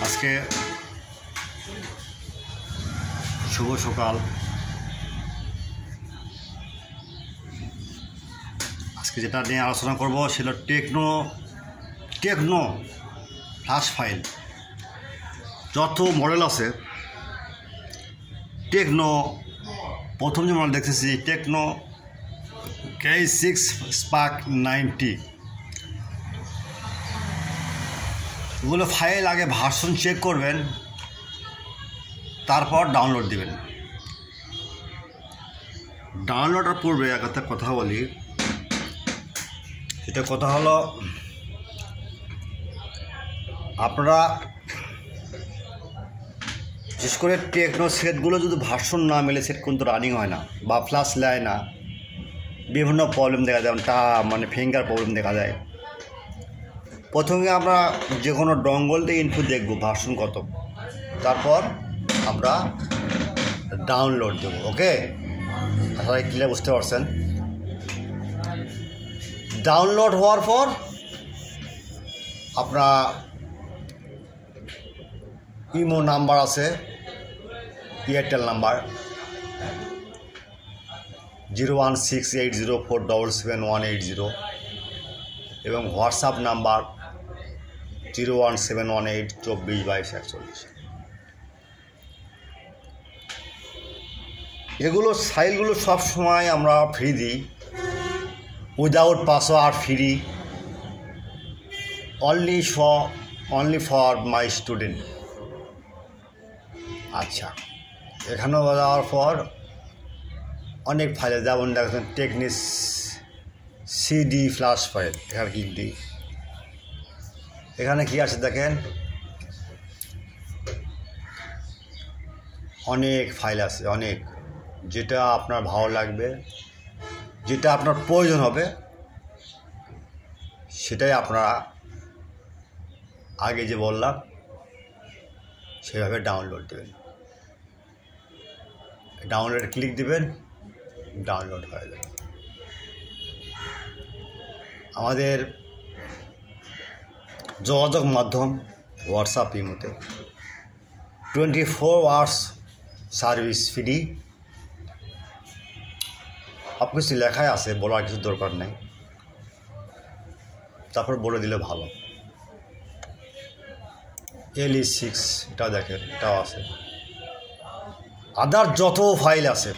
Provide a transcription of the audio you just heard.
আজকে শুভ সকাল। আজকে যেটা নিয়ে আলোচনা করব সেটা টেকনো ফ্ল্যাশ ফাইল। যত মডেল আছে টেকনো, প্রথম যে মডেল দেখতেছি টেকনো K6 Spark 90। এগুলো ফাইল আগে ভার্সন চেক করবেন, তারপর ডাউনলোড দিবেন। ডাউনলোডের পূর্বে একটা কথা বলি, এটা কথা হলো আপনারা বিশেষ করে টেকনো সেটগুলো যদি ভার্সন না মেলে সেট কিন্তু রানিং হয় না বা ফ্ল্যাশ নেয় না, বিভিন্ন প্রবলেম দেখা যায়, ফিঙ্গার প্রবলেম দেখা যায়। প্রথমে আমরা যে কোনো ডঙ্গল দিয়ে ইনপুট দেখব ভার্সন কত, তারপর আমরা ডাউনলোড দেব। ওকে, আপনারা ক্লিয়ার বুঝতে পারছেন? ডাউনলোড হওয়ার পর আপনার ইমো নাম্বার আছে, এয়ারটেল নাম্বার 01680477180 এবং হোয়াটসঅ্যাপ নাম্বার 01718242241। এগুলো ফাইলগুলো সব সময় আমরা ফ্রি দিই, without password free, only for my student. আচ্ছা, এখানেও যাওয়ার পর অনেক ফাইলে যেমন দেখেন টেকনিক সিডি ফ্ল্যাশ ফাইল, এখানে ক্লিক দিই। এখানে কি আছে দেখেন, অনেক ফাইল আছে, অনেক। যেটা আপনার ভালো লাগবে, যেটা আপনার প্রয়োজন হবে, সেটাই আপনারা আগে যে বললাম সেভাবে ডাউনলোড দেবেন। ডাউনলোডে ক্লিক দিবেন, ডাউনলোড হয়ে যাবে। আমাদের যোগাযোগ মাধ্যম হোয়াটসঅ্যাপ, ইমোতে 24 আওয়ার্স সার্ভিস ফ্রি। সব কিছু লেখাই আছে, বলার কিছু দরকার নেই, তারপর বলে দিলে ভালো। LE6 এটা দেখেন, এটাও আছে। আদার যত ফাইল আছে